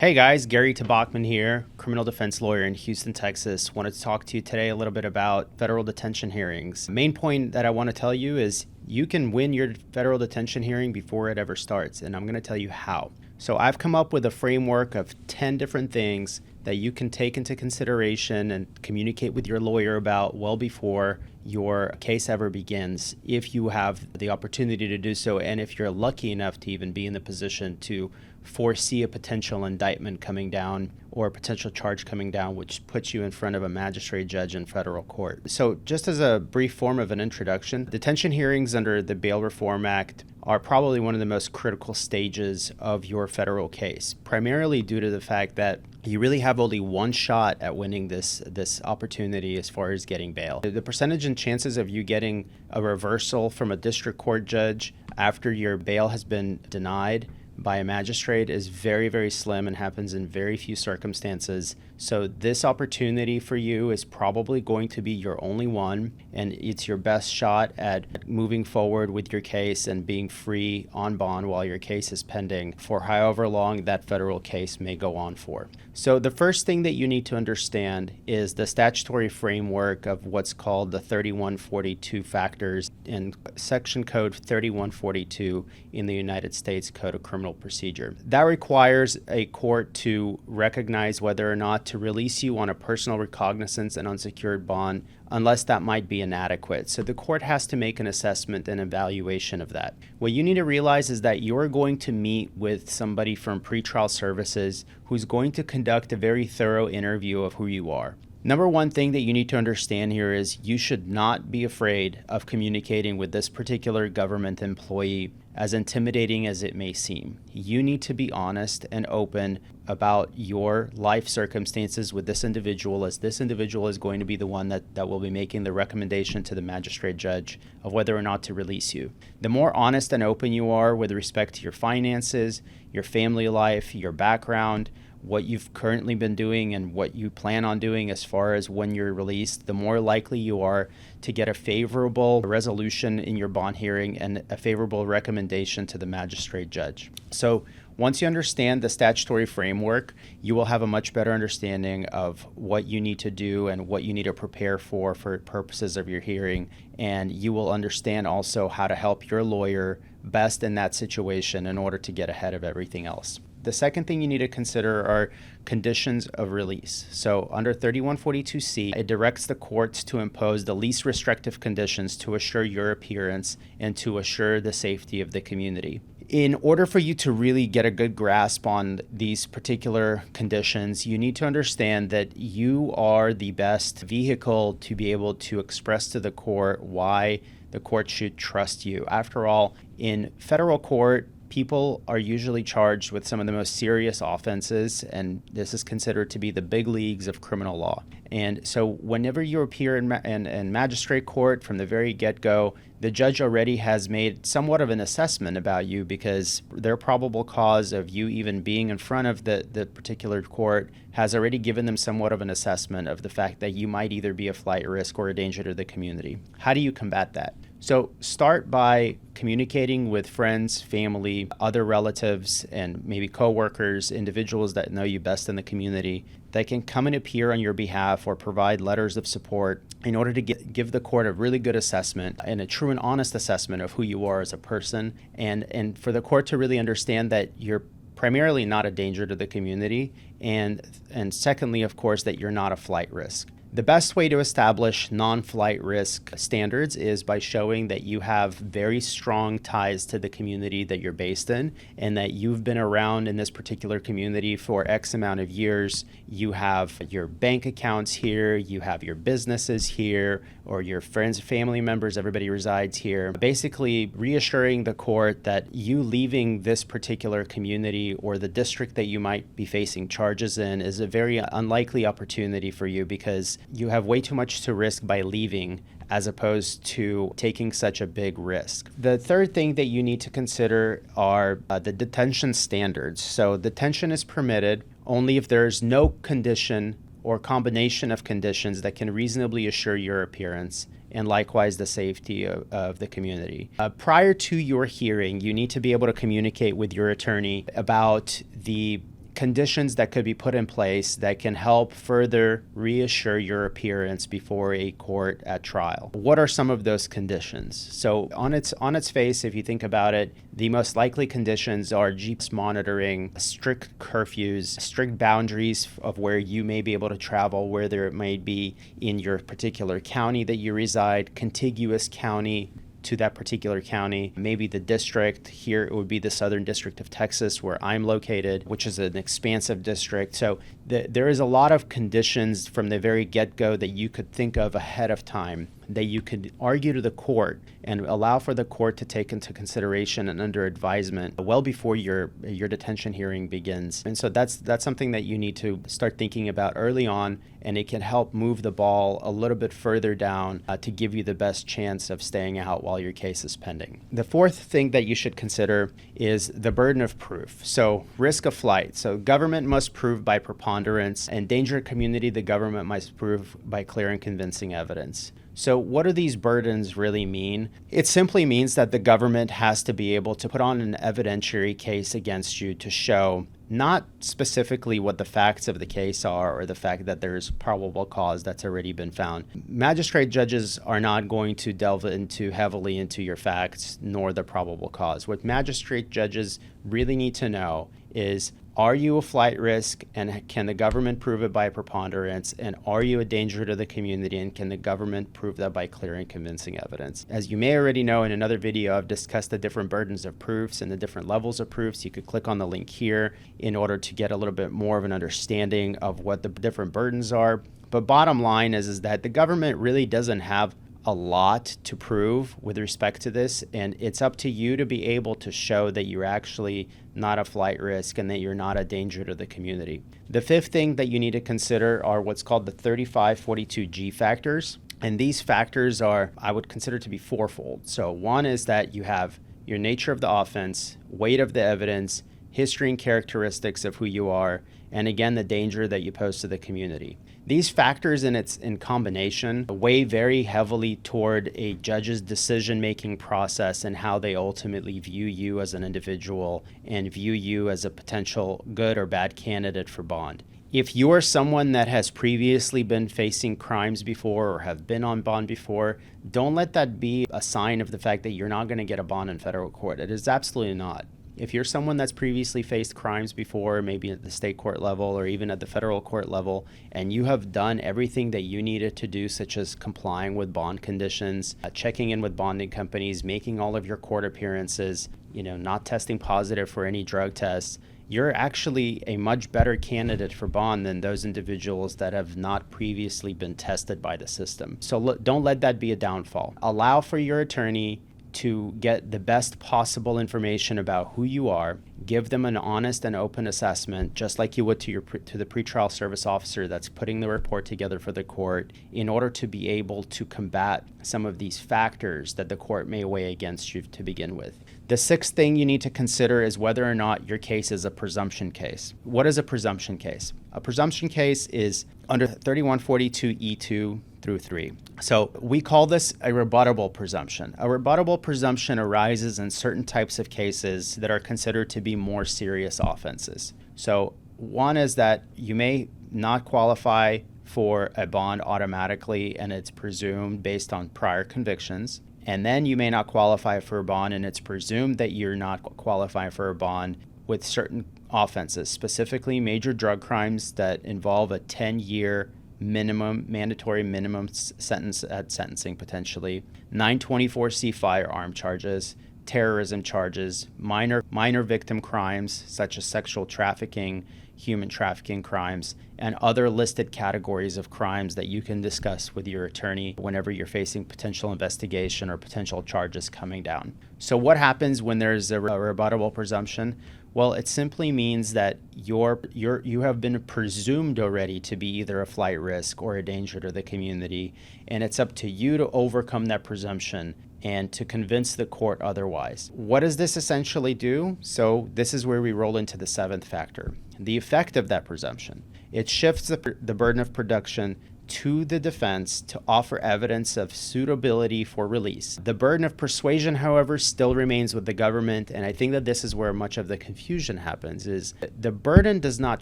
Hey guys, Gary Tabakman here, criminal defense lawyer in Houston, Texas. Wanted to talk to you today a little bit about federal detention hearings. The main point that I want to tell you is you can win your federal detention hearing before it ever starts, and I'm going to tell you how. So I've come up with a framework of 10 different things that you can take into consideration and communicate with your lawyer about well before your case ever begins, if you have the opportunity to do so, and if you're lucky enough to even be in the position to foresee a potential indictment coming down or a potential charge coming down, which puts you in front of a magistrate judge in federal court. So just as a brief form of an introduction, detention hearings under the Bail Reform Act are probably one of the most critical stages of your federal case, primarily due to the fact that you really have only one shot at winning this opportunity as far as getting bail. The percentage and chances of you getting a reversal from a district court judge after your bail has been denied by a magistrate is very, very slim and happens in very few circumstances. So this opportunity for you is probably going to be your only one, and it's your best shot at moving forward with your case and being free on bond while your case is pending for however long that federal case may go on for. So the first thing that you need to understand is the statutory framework of what's called the 3142 factors in Section Code 3142 in the United States Code of Criminal Procedure. That requires a court to recognize whether or not to release you on a personal recognizance and unsecured bond unless that might be inadequate. So the court has to make an assessment and evaluation of that. What you need to realize is that you're going to meet with somebody from pretrial services who's going to conduct a very thorough interview of who you are. Number one thing that you need to understand here is you should not be afraid of communicating with this particular government employee, as intimidating as it may seem. You need to be honest and open about your life circumstances with this individual, as this individual is going to be the one that will be making the recommendation to the magistrate judge of whether or not to release you. The more honest and open you are with respect to your finances, your family life, your background, what you've currently been doing and what you plan on doing as far as when you're released, the more likely you are to get a favorable resolution in your bond hearing and a favorable recommendation to the magistrate judge. So once you understand the statutory framework, you will have a much better understanding of what you need to do and what you need to prepare for purposes of your hearing. And you will understand also how to help your lawyer best in that situation in order to get ahead of everything else. The second thing you need to consider are conditions of release. So under 3142C, it directs the courts to impose the least restrictive conditions to assure your appearance and to assure the safety of the community. In order for you to really get a good grasp on these particular conditions, you need to understand that you are the best vehicle to be able to express to the court why the court should trust you. After all, in federal court, people are usually charged with some of the most serious offenses, and this is considered to be the big leagues of criminal law. And so whenever you appear in magistrate court from the very get-go, the judge already has made somewhat of an assessment about you because their probable cause of you even being in front of the particular court has already given them somewhat of an assessment of the fact that you might either be a flight risk or a danger to the community. How do you combat that? So start by communicating with friends, family, other relatives, and maybe coworkers, individuals that know you best in the community that can come and appear on your behalf or provide letters of support in order to give the court a really good assessment and a true and honest assessment of who you are as a person, and for the court to really understand that you're primarily not a danger to the community, and secondly, of course, that you're not a flight risk. The best way to establish non-flight risk standards is by showing that you have very strong ties to the community that you're based in and that you've been around in this particular community for X amount of years. You have your bank accounts here, you have your businesses here, or your friends, family members, everybody resides here. Basically reassuring the court that you leaving this particular community or the district that you might be facing charges in is a very unlikely opportunity for you because you have way too much to risk by leaving as opposed to taking such a big risk. The third thing that you need to consider are the detention standards. So detention is permitted only if there's no condition or combination of conditions that can reasonably assure your appearance and likewise the safety of the community. Prior to your hearing, you need to be able to communicate with your attorney about the conditions that could be put in place that can help further reassure your appearance before a court at trial. What are some of those conditions? So on its face, if you think about it, the most likely conditions are GPS monitoring, strict curfews, strict boundaries of where you may be able to travel, whether it may be in your particular county that you reside, contiguous county to that particular county, maybe the district. Here it would be the Southern District of Texas where I'm located, which is an expansive district. So there is a lot of conditions from the very get-go that you could think of ahead of time that you could argue to the court and allow for the court to take into consideration and under advisement well before your detention hearing begins. And so that's something that you need to start thinking about early on, and it can help move the ball a little bit further down to give you the best chance of staying out while your case is pending. The fourth thing that you should consider is the burden of proof. So risk of flight. So government must prove by preponderance, and danger to community, the government must prove by clear and convincing evidence. So what do these burdens really mean? It simply means that the government has to be able to put on an evidentiary case against you to show not specifically what the facts of the case are or the fact that there's probable cause that's already been found. Magistrate judges are not going to delve heavily into your facts nor the probable cause. What magistrate judges really need to know is, are you a flight risk, and can the government prove it by preponderance? And are you a danger to the community, and can the government prove that by clear and convincing evidence? As you may already know, in another video, I've discussed the different burdens of proofs and the different levels of proofs. You could click on the link here in order to get a little bit more of an understanding of what the different burdens are. But bottom line is that the government really doesn't have a lot to prove with respect to this, and it's up to you to be able to show that you're actually not a flight risk and that you're not a danger to the community. The fifth thing that you need to consider are what's called the 3542G factors, and these factors are, I would consider to be fourfold. So one is that you have your nature of the offense, weight of the evidence, history and characteristics of who you are, and again, the danger that you pose to the community. These factors in combination weigh very heavily toward a judge's decision-making process and how they ultimately view you as an individual and view you as a potential good or bad candidate for bond. If you're someone that has previously been facing crimes before or have been on bond before, don't let that be a sign of the fact that you're not going to get a bond in federal court. It is absolutely not. If you're someone that's previously faced crimes before, maybe at the state court level or even at the federal court level, and you have done everything that you needed to do, such as complying with bond conditions, checking in with bonding companies, making all of your court appearances, not testing positive for any drug tests, you're actually a much better candidate for bond than those individuals that have not previously been tested by the system. So don't let that be a downfall. Allow for your attorney to get the best possible information about who you are, give them an honest and open assessment, just like you would to the pretrial service officer that's putting the report together for the court, in order to be able to combat some of these factors that the court may weigh against you to begin with. The sixth thing you need to consider is whether or not your case is a presumption case. What is a presumption case? A presumption case is under 3142E2 through 3. So we call this a rebuttable presumption. A rebuttable presumption arises in certain types of cases that are considered to be more serious offenses. So one is that you may not qualify for a bond automatically, and it's presumed based on prior convictions. And then you may not qualify for a bond, and it's presumed that you're not qualifying for a bond with certain offenses, specifically major drug crimes that involve a 10-year mandatory minimum sentence at sentencing potentially, 924C firearm charges, terrorism charges, minor victim crimes such as sexual trafficking, human trafficking crimes, and other listed categories of crimes that you can discuss with your attorney whenever you're facing potential investigation or potential charges coming down. So what happens when there's a rebuttable presumption? Well, it simply means that you have been presumed already to be either a flight risk or a danger to the community, and it's up to you to overcome that presumption and to convince the court otherwise. What does this essentially do? So this is where we roll into the seventh factor, the effect of that presumption. It shifts the burden of production to the defense to offer evidence of suitability for release. The burden of persuasion, however, still remains with the government, and I think that this is where much of the confusion happens, is the burden does not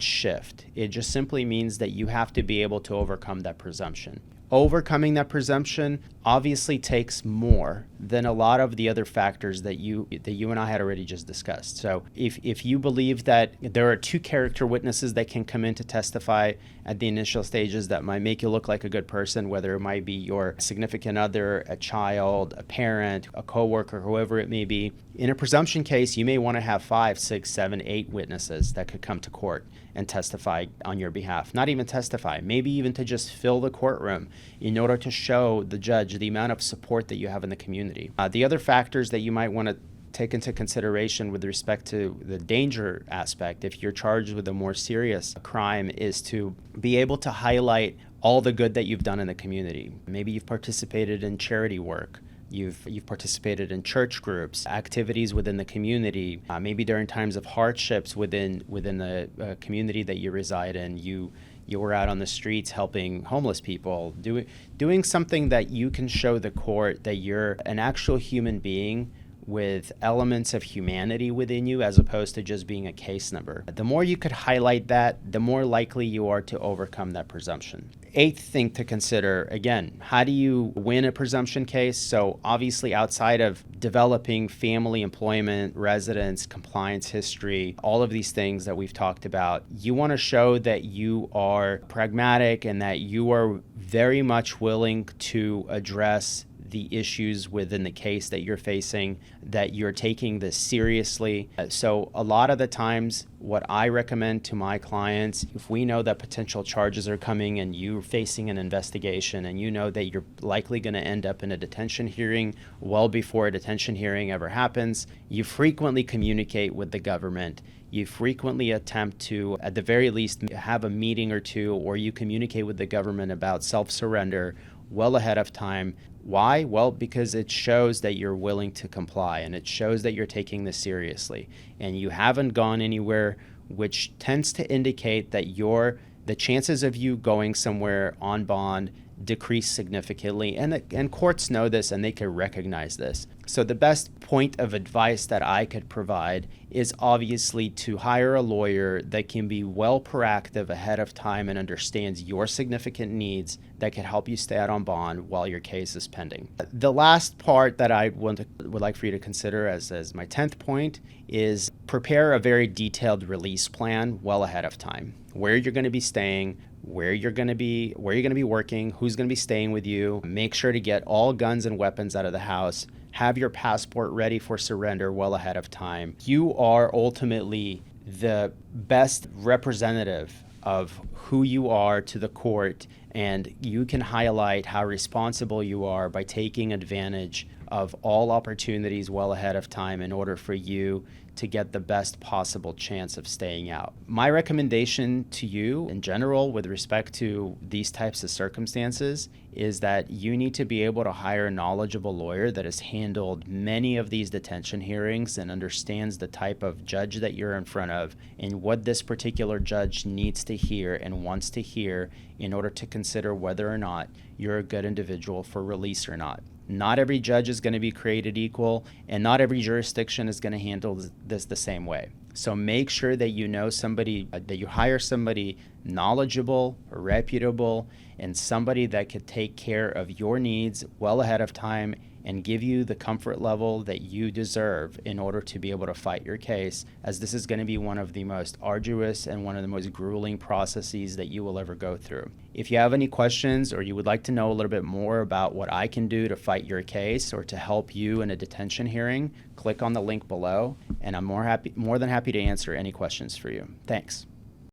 shift. It just simply means that you have to be able to overcome that presumption. Overcoming that presumption obviously takes more than a lot of the other factors that you and I had already just discussed. So if you believe that there are two character witnesses that can come in to testify at the initial stages that might make you look like a good person, whether it might be your significant other, a child, a parent, a coworker, whoever it may be, in a presumption case, you may want to have 5, 6, 7, 8 witnesses that could come to court and testify on your behalf. Not even testify, maybe even to just fill the courtroom in order to show the judge the amount of support that you have in the community. The other factors that you might want to take into consideration with respect to the danger aspect, if you're charged with a more serious crime, is to be able to highlight all the good that you've done in the community. Maybe you've participated in charity work. You've participated in church groups, activities within the community. Maybe during times of hardships within the community that you reside in, you were out on the streets helping homeless people, doing something that you can show the court that you're an actual human being with elements of humanity within you, as opposed to just being a case number. The more you could highlight that, the more likely you are to overcome that presumption. Eighth thing to consider, again, how do you win a presumption case? So obviously outside of developing family, employment, residence, compliance history, all of these things that we've talked about, you want to show that you are pragmatic and that you are very much willing to address the issues within the case that you're facing, that you're taking this seriously. So a lot of the times, what I recommend to my clients, if we know that potential charges are coming and you're facing an investigation and you know that you're likely going to end up in a detention hearing well before a detention hearing ever happens, you frequently communicate with the government. You frequently attempt to, at the very least, have a meeting or two, or you communicate with the government about self-surrender well ahead of time. Why? Well, because it shows that you're willing to comply and it shows that you're taking this seriously and you haven't gone anywhere, which tends to indicate that the chances of you going somewhere on bond decrease significantly, and courts know this and they can recognize this. So the best point of advice that I could provide is obviously to hire a lawyer that can be well proactive ahead of time and understands your significant needs that can help you stay out on bond while your case is pending. The last part that I would like for you to consider as my 10th point is prepare a very detailed release plan well ahead of time. Where you're going to be staying, where you're going to be working, who's going to be staying with you. Make sure to get all guns and weapons out of the house. Have your passport ready for surrender well ahead of time. You are ultimately the best representative of who you are to the court, and you can highlight how responsible you are by taking advantage of all opportunities well ahead of time in order for you to get the best possible chance of staying out. My recommendation to you in general with respect to these types of circumstances is that you need to be able to hire a knowledgeable lawyer that has handled many of these detention hearings and understands the type of judge that you're in front of and what this particular judge needs to hear and wants to hear in order to consider whether or not you're a good individual for release or not. Not every judge is going to be created equal, and not every jurisdiction is going to handle this the same way. So make sure that you know somebody, that you hire somebody knowledgeable, reputable, and somebody that could take care of your needs well ahead of time and give you the comfort level that you deserve in order to be able to fight your case, as this is going to be one of the most arduous and one of the most grueling processes that you will ever go through. If you have any questions or you would like to know a little bit more about what I can do to fight your case or to help you in a detention hearing, click on the link below, and I'm more than happy to answer any questions for you. Thanks.